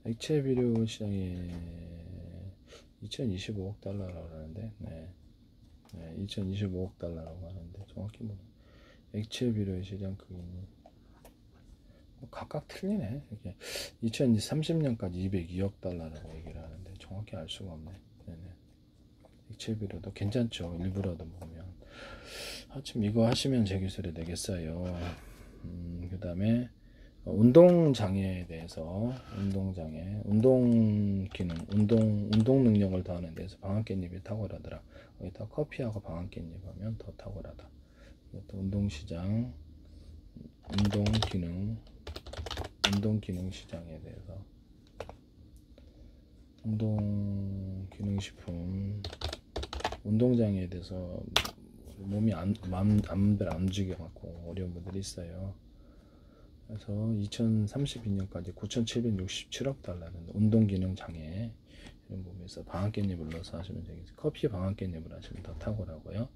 액체 비료 시장이 2025억 달러라고 하는데, 네. 2025억 달러라고 하는데 정확히 뭐 액체 비료의 시장 크기는 뭐 각각 틀리네. 이게 2030년까지 202억 달러라고 얘기를 하는데 정확히 알 수가 없네. 네네. 액체 비료도 괜찮죠. 일부라도 보면. 하여튼 이거 하시면 제 기술이 되겠어요. 그 다음에 운동 장애에 대해서 운동 기능, 운동 능력을 더하는 데서 방앗깻잎이 탁월하더라. 여기다 커피하고 방앗깻잎 하면 더 탁월하다. 이것도 운동 시장, 운동 기능 시장에 대해서 운동 기능 식품, 운동 장애에 대해서 몸이 안 움직여 갖고 어려운 분들이 있어요. 그래서 2032년까지 9,767억 달러는 운동기능 장애 이런 부분에서 방앗깻잎을 넣어서 하시면 되겠죠. 커피 방앗깻잎을 하시면 더 탁월하고요.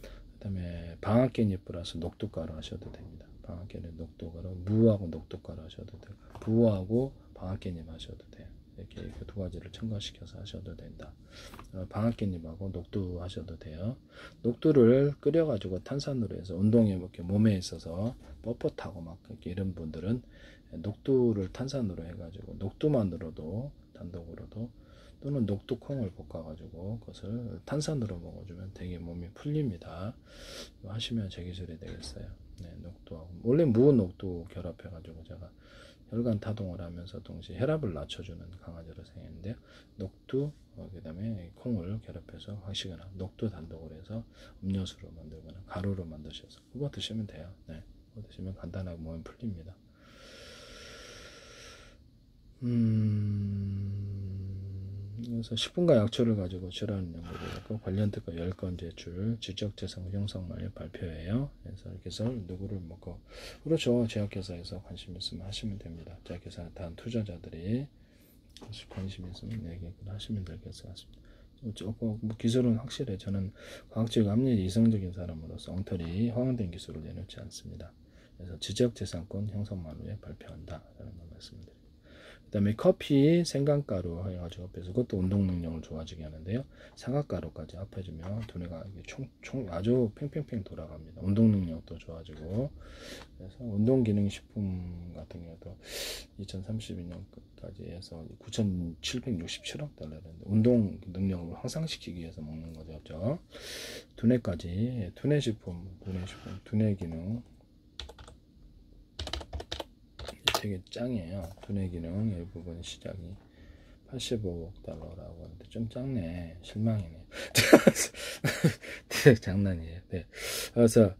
그 다음에 방앗깻잎 플러스 녹두가루 하셔도 됩니다. 방앗깻잎 녹두가루, 무하고 녹두가루 하셔도 되고 부하고 방앗깻잎 하셔도 돼요. 이렇게 그 두 가지를 첨가시켜서 하셔도 된다. 방앗깻잎하고 녹두 하셔도 돼요. 녹두를 끓여가지고 탄산으로 해서 운동에 이렇게 몸에 있어서 뻣뻣하고 막 이렇게 이런 분들은 녹두를 탄산으로 해가지고 녹두만으로도 단독으로도 또는 녹두콩을 볶아가지고 그것을 탄산으로 먹어주면 되게 몸이 풀립니다. 하시면 제 기술이 되겠어요. 네, 녹두하고 원래 무 녹두 결합해가지고 제가 혈관 타동을 하면서 동시에 혈압을 낮춰주는 강아지로 생겼는데요. 녹두, 그 다음에 콩을 결합해서 하시거나 녹두 단독으로 해서 음료수로 만들거나 가루로 만드셔서 그거 드시면 돼요. 네, 그거 드시면 간단하고 몸이 풀립니다. 그래서 식품과 약초를 가지고 치료하는 연구도 있고 관련 특허 10건 제출, 지적재산 형성만을 발표해요. 그래서 이렇게 해서 누구를 먹고 그렇죠. 제약회사에서 관심 있으면 하시면 됩니다. 제약회사 단 투자자들이 관심 있으면 얘기를 하시면 될 것 같습니다. 뭐 기술은 확실해. 저는 과학적 합리 이성적인 사람으로서 엉터리 허황된 기술을 내놓지 않습니다. 그래서 지적재산권 형성만을 발표한다 라는 걸 말씀드립니다. 그 다음에 커피, 생강가루 해가지고 합해서 그것도 운동 능력을 좋아지게 하는데요. 사과가루까지 합해주면 두뇌가 총 아주 팽팽팽 돌아갑니다. 운동 능력도 좋아지고 그래서 운동기능식품 같은 경우도 2032년까지 해서 9,767억 달러인데 운동 능력을 향상시키기 위해서 먹는 거죠. 두뇌까지 두뇌식품, 두뇌기능 되게 짱이에요. 두뇌 기능 일부분 시작이 85억 달러라고 하는데 좀 작네. 실망이네. 장난이에요. 네. 그래서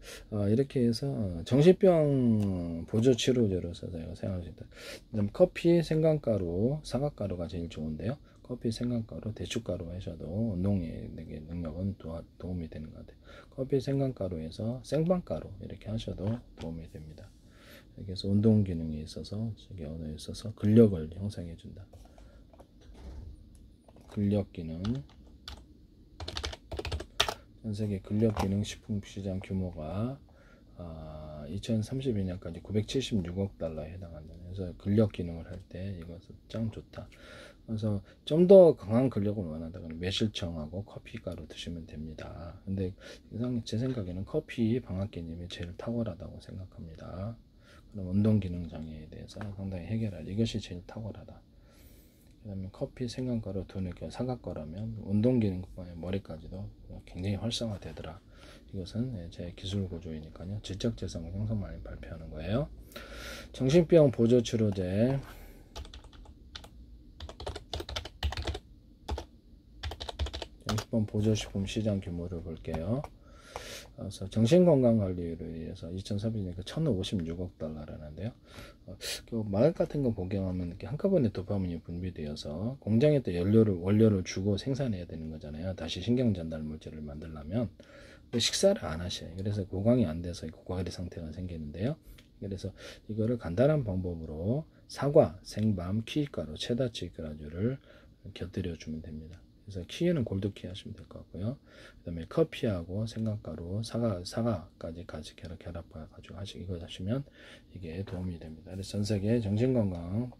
이렇게 해서 정신병 보조 치료제로서 저희가 사용할 수 있다. 그다음 커피, 생강가루, 사과가루가 제일 좋은데요. 커피, 생강가루, 대추가루 하셔도 운동의 능력은 도움이 되는 것 같아요. 커피, 생강가루에서 생방가루 이렇게 하셔도 도움이 됩니다. 그래서 운동 기능에 있어서 저기 언어에 있어서 근력을 형성해 준다. 근력 기능. 전 세계 근력 기능 식품 시장 규모가 2032년까지 976억 달러에 해당한다. 그래서 근력 기능을 할 때 이것은 짱 좋다. 그래서 좀 더 강한 근력을 원한다. 그러면 매실청하고 커피가루 드시면 됩니다. 근데 제 생각에는 커피 방앗개님이 제일 탁월하다고 생각합니다. 그럼 운동 기능 장애에 대해서 상당히 해결할 이것이 제일 탁월하다. 그 다음에 커피, 생강가루, 두뇌, 사각거라면 운동 기능뿐만 머리까지도 굉장히 활성화되더라. 이것은 제 기술 구조이니까요. 지적재산 형성만을 발표하는 거예요. 정신병 보조치료제 정신병 보조식품 시장 규모를 볼게요. 그래서 정신건강관리로 위해서 2032년 1056억 달러라는데요. 그 마약 같은 거 복용하면 이렇게 한꺼번에 도파민이 분비되어서 공장에 또 원료를 주고 생산해야 되는 거잖아요. 다시 신경 전달 물질을 만들려면 식사를 안 하셔요. 그래서 고강이 안 돼서 고가리 상태가 생기는데요. 그래서 이거를 간단한 방법으로 사과, 생밤, 키위가루, 체다치가루를 곁들여 주면 됩니다. 그래서 키위는 골드키 하시면 될 것 같고요. 그 다음에 커피하고 생강가루, 사과까지 같이 결합해가지고 이거 하시면 이게 도움이 됩니다. 그래서 전 세계 정신건강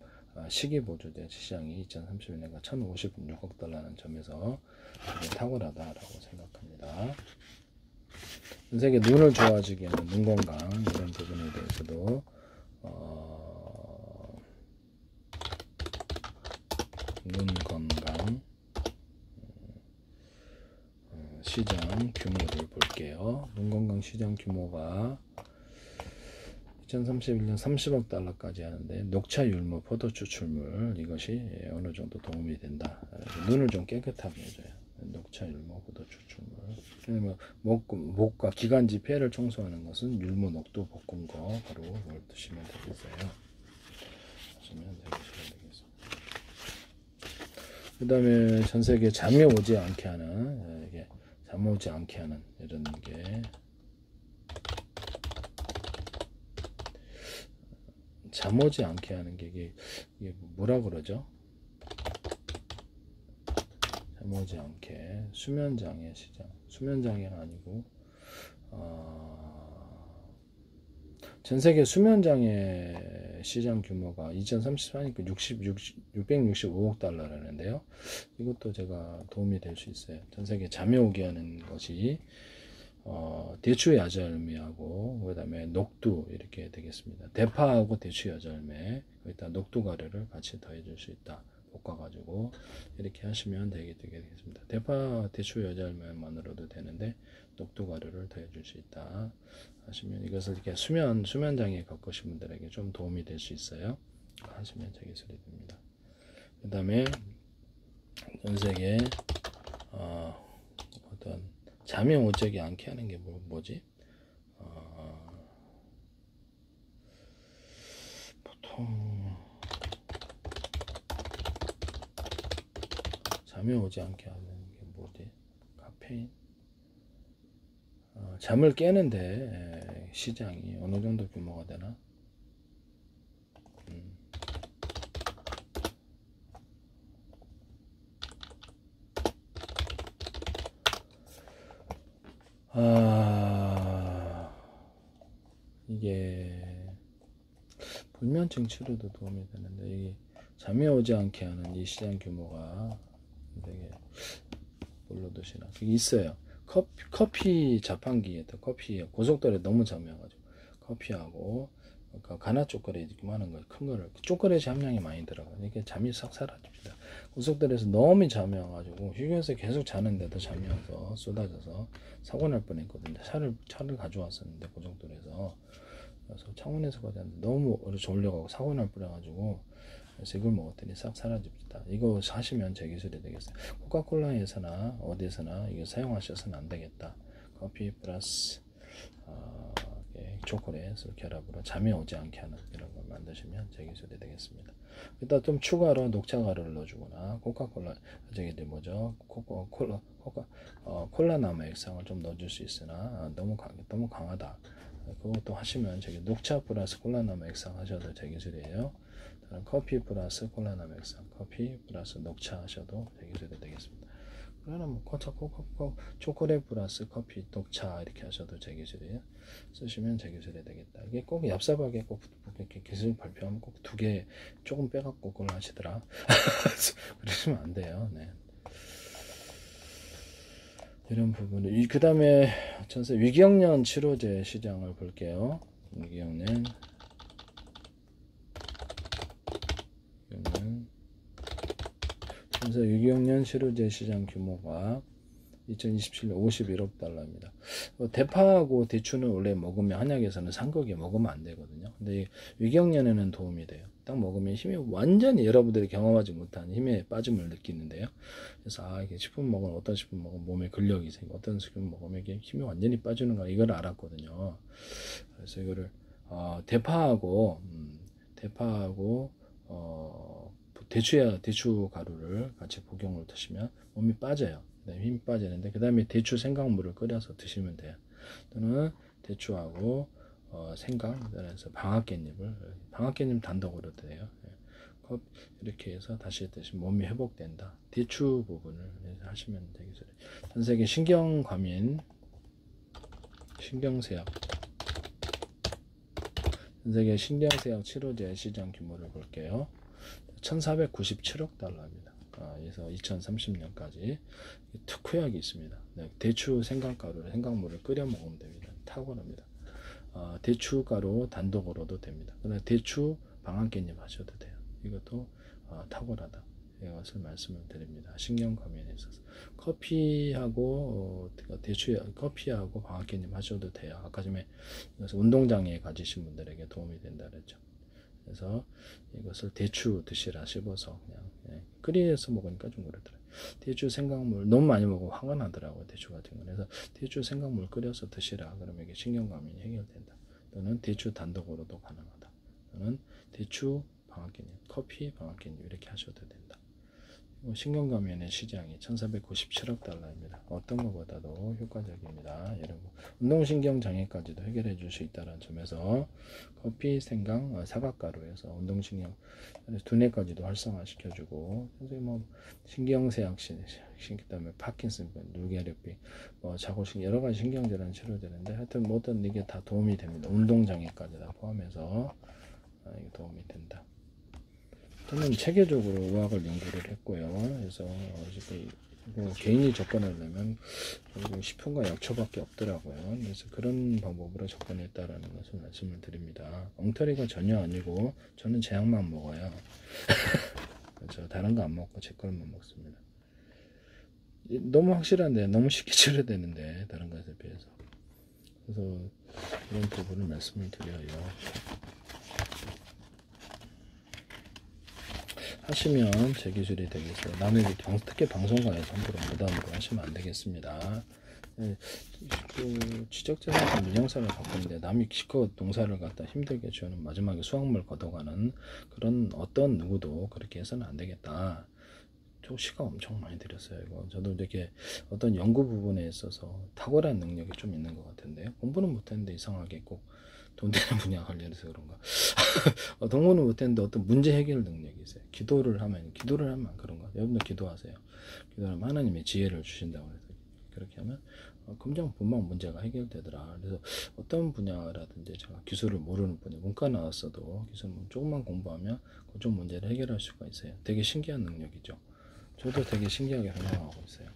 식이보조제 시장이 2030년에 1056억 달러라는 점에서 탁월하다라고 생각합니다. 전 세계 눈을 좋아지게 하는 눈 건강 이런 부분에 대해서도 눈 건강 시장 규모를 볼게요. 눈 건강 시장 규모가 2031년 30억 달러까지 하는데 녹차 율무 포도 추출물 이것이 어느 정도 도움이 된다. 눈을 좀 깨끗하게 해줘요. 녹차 율무 포도 추출물. 목과 기관지 폐를 청소하는 것은 율무 녹두 볶음거 바로 드시면 되겠어요. 그 다음에 전 세계 잠이 오지 않게 하는 이게 잠 오지 않게 하는 이런 게 잠 오지 않게 하는 게 이게 뭐라 그러죠? 잠 오지 않게 수면장애 시장 수면장애가 아니고 전 세계 수면장애 시장 규모가 2034니까 665억 달러라는데요. 이것도 제가 도움이 될 수 있어요. 전 세계 잠이 오게 하는 것이 대추 야자열매하고 그 다음에 녹두 이렇게 되겠습니다. 대파하고 대추 야자열매 거기다 녹두 가루를 같이 더해줄 수 있다. 볶아가지고 이렇게 하시면 되겠습니다. 대파 대추 야자열매만으로도 되는데 녹두 가루를 더해줄 수 있다 하시면 이것을 이렇게 수면장애 겪으신 분들에게 좀 도움이 될 수 있어요. 하시면 되겠습니다. 그 다음에 전 세계 어떤 잠이 오지 않게 하는 게 뭐지? 보통 잠이 오지 않게 하는 게 뭐지? 카페인? 잠을 깨는데 시장이 어느 정도 규모가 되나? 이게 불면증 치료도 도움이 되는데 이게 잠이 오지 않게 하는 이 시장 규모가 되게 뭘로 드시나? 그게 있어요. 커피 자판기에다 커피 고속도로에 너무 잠겨가지고 커피하고 그러니까 가나 초콜릿 이만한 거 큰 거를 초콜릿이 함량이 많이 들어가요. 이게 잠이 싹 사라집니다. 고속도로에서 너무 잠이 와가지고 휴게소에 계속 자는데도 잠이 와서 쏟아져서 사고 날 뻔했거든요. 차를 가져왔었는데 고속도로에서 그래서 창원에서 가자는데 너무 졸려가고 사고 날 뻔해가지고 그래서 이걸 먹었더니 싹 사라집니다. 이거 사시면 제 기술이 되겠어요. 코카콜라에서나 어디에서나 이거 사용하셔서는 안 되겠다. 커피 플러스 초콜릿을 결합으로 잠이 오지 않게 하는 이런 걸 만드시면 제 기술이 되겠습니다. 일단 좀 추가로 녹차 가루를 넣어주거나 코카콜라 콜라나무 액상을 좀 넣어줄 수 있으나 너무 강하다. 그것도 하시면 저기 녹차 플러스 콜라나무 액상 하셔도 제 기술이에요. 커피 플러스 콜라나무 액상, 커피 플러스 녹차 하셔도 제 기술이 되겠습니다. 그러나 뭐 초콜릿 플러스 커피, 녹차 이렇게 하셔도 제 기술이에요. 쓰시면 제 기술이 되겠다. 이게 꼭 얍삽하게 꼭 이렇게 기술 발표하면 꼭 2개 조금 빼갖고 그걸 하시더라. 그러시면 안 돼요. 네. 이런 부분을 그 다음에 전세 위경련 치료제 시장을 볼게요. 위경련 전세 위경련 치료제 시장 규모가 2027년 51억 달러입니다. 대파하고 대추는 원래 먹으면 한약에서는 상극에 먹으면 안 되거든요. 근데 위경련에는 도움이 돼요. 딱 먹으면 힘이 완전히 여러분들이 경험하지 못한 힘의 빠짐을 느끼는데요. 그래서 이게 식품 먹으면 어떤 식품 먹으면 몸에 근력이 생기고 어떤 식품 먹으면 이게 힘이 완전히 빠지는가 이걸 알았거든요. 그래서 이거를 대파하고 대추 가루를 같이 복용을 드시면 몸이 빠져요. 힘이 빠지는데 그 다음에 대추 생강물을 끓여서 드시면 돼요. 또는 대추하고 생강, 그래서 방앗깻잎 단독으로 돼요. 이렇게 해서 다시 드시면 몸이 회복된다. 대추 부분을 하시면 되겠어요. 전 세계 신경과민, 신경쇠약, 전 세계 신경쇠약 치료제 시장 규모를 볼게요. 1497억 달러입니다. 그래서 2030년까지 특효약이 있습니다. 네, 대추 생강물을 끓여 먹으면 됩니다. 탁월합니다. 대추가루 단독으로도 됩니다. 그다음에 대추 방앗깻잎 하셔도 돼요. 이것도 탁월하다. 이것을 말씀을 드립니다. 신경과민에 있어서 커피하고 방앗깻잎 하셔도 돼요. 아까 전에 운동장애 가지신 분들에게 도움이 된다 그랬죠. 그래서 이것을 대추 드시라 씹어서 그냥 끓여서 먹으니까 좀 그렇더라고요. 대추 생강물 너무 많이 먹으면 화가 나더라고요. 대추 같은 거. 그래서 대추 생강물 끓여서 드시라. 그러면 이게 신경과민이 해결된다. 또는 대추 단독으로도 가능하다. 또는 대추 방앗깻잎, 커피 방앗깻잎 이렇게 하셔도 된다. 신경과민의 시장이 1497억 달러입니다. 어떤 것보다도 효과적입니다. 여러분 운동신경 장애까지도 해결해 줄 수 있다는 점에서 커피, 생강, 사각가루에서 운동신경 두뇌까지도 활성화시켜주고 뭐 신경쇠약, 그다음에 파킨슨병, 누게르비, 자골신 여러 가지 신경질환 치료되는데 하여튼 모든 이게 다 도움이 됩니다. 운동 장애까지 다 포함해서 도움이 된다. 저는 체계적으로 의학을 연구를 했고요. 그래서 개인이 접근하려면 식품과 약초밖에 없더라고요. 그래서 그런 방법으로 접근했다라는 것을 말씀을 드립니다. 엉터리가 전혀 아니고 저는 제 약만 먹어요. 그래서 다른 거 안 먹고 제 걸만 먹습니다. 너무 확실한데 너무 쉽게 치료되는데 다른 것에 비해서. 그래서 이런 부분을 말씀을 드려요. 하시면 제 기술이 되겠어요. 남에게 특히 방송가에서 함부로 무단으로 하시면 안 되겠습니다. 지적재산권 민영사를 갖고 있는데 남이 기껏 농사를 갖다 힘들게 지어는 마지막에 수확물 걷어가는 그런 어떤 누구도 그렇게 해서는 안 되겠다. 저 시간 엄청 많이 들였어요. 이거 저도 이렇게 어떤 연구 부분에 있어서 탁월한 능력이 좀 있는 것 같은데요. 공부는 못했는데 이상하게 꼭 돈 되는 분야 관련해서 그런가. 공부는 못했는데 어떤 문제 해결 능력이 있어요. 기도를 하면 그런가. 여러분들 기도하세요. 기도하면 하나님의 지혜를 주신다고 해서 그렇게 하면 금방 문제가 해결되더라. 그래서 어떤 분야라든지 제가 기술을 모르는 분이 문과 나왔어도 기술 조금만 공부하면 그쪽 문제를 해결할 수가 있어요. 되게 신기한 능력이죠. 저도 되게 신기하게 활용하고 있어요.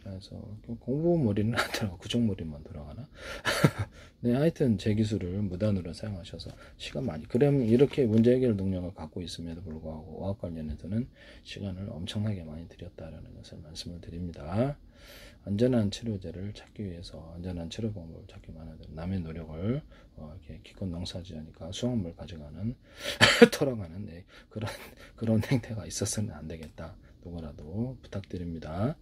그래서 공부머리는 안 들어가고 구정머리만 돌아가나? 네, 하여튼 제 기술을 무단으로 사용하셔서 시간 많이 그럼 이렇게 문제 해결 능력을 갖고 있음에도 불구하고 어학 관련해서는 시간을 엄청나게 많이 들였다라는 것을 말씀을 드립니다. 안전한 치료제를 찾기 위해서 안전한 치료 방법을 찾기만 하든 남의 노력을 이렇게 기껏 농사지으니까 수확물 가져가는 털어가는 그런 행태가 있었으면 안 되겠다. 누구라도 부탁드립니다.